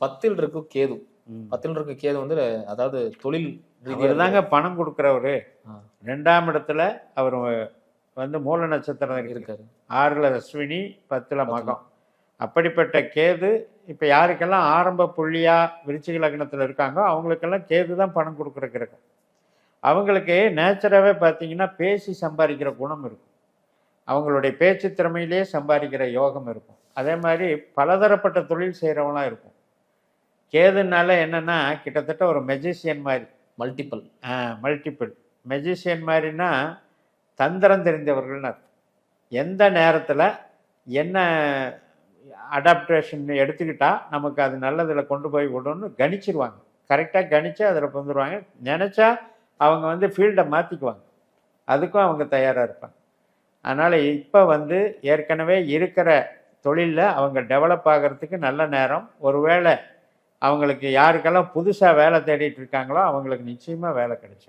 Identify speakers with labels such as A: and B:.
A: 10ல் இருக்கு கேது.
B: ம்.
A: 10ல் இருக்க கேது வந்து அதாவது தொழில் ரீதியா
B: அவர் தாங்க பணம் கொடுக்குறவரு.
A: ஆ,
B: 2ஆம் இடத்துல அவர் வந்து மூல நட்சத்திரம் இருக்கு.
A: இருக்காரு.
B: 6ல் அஸ்வினி, 10ல்
A: 10ல்.
B: மகம். அப்படிப்பட்ட கேது இப்போ யாருக்கெல்லாம் ஆரம்ப புள்ளியா விருச்சிக லக்னத்தில் இருக்காங்களோ அவங்களுக்கெல்லாம் கேது தான் பணம் கொடுக்குற கிரகம். அவங்களுக்கு நேச்சராகவே பார்த்தீங்கன்னா பேசி சம்பாதிக்கிற குணம் இருக்கும். அவங்களுடைய பேச்சு திறமையிலேயே சம்பாதிக்கிற யோகம் இருக்கும். அதே மாதிரி பலதரப்பட்ட தொழில் செய்கிறவங்களாம் இருக்கும். கேதுனால என்னன்னா கிட்டத்தட்ட ஒரு மெஜிஷியன் மாதிரி.
A: மல்டிபிள்.
B: மல்டிபிள் மெஜிஷியன் மாதிரினா தந்திரம் தெரிந்தவர்கள்னு அர்த்தம். எந்த நேரத்தில் என்ன அடாப்டேஷன் எடுத்துக்கிட்டா நமக்கு அது நல்லதில் கொண்டு போய் விடணும்னு கணிச்சிருவாங்க. கரெக்டாக கணிச்சு அதில் வந்துடுவாங்க. நினச்சா அவங்க வந்து ஃபீல்டை மாற்றிக்குவாங்க. அதுக்கும் அவங்க தயாராக இருப்பாங்க. அதனால் இப்போ வந்து ஏற்கனவே இருக்கிற தொழிலில் அவங்க டெவலப் ஆகிறதுக்கு நல்ல நேரம். ஒருவேளை அவங்களுக்கு யாருக்கெல்லாம் புதுசாக வேலை தேடிட்டு இருக்காங்களோ அவங்களுக்கு நிச்சயமாக வேலை கிடைக்கும்.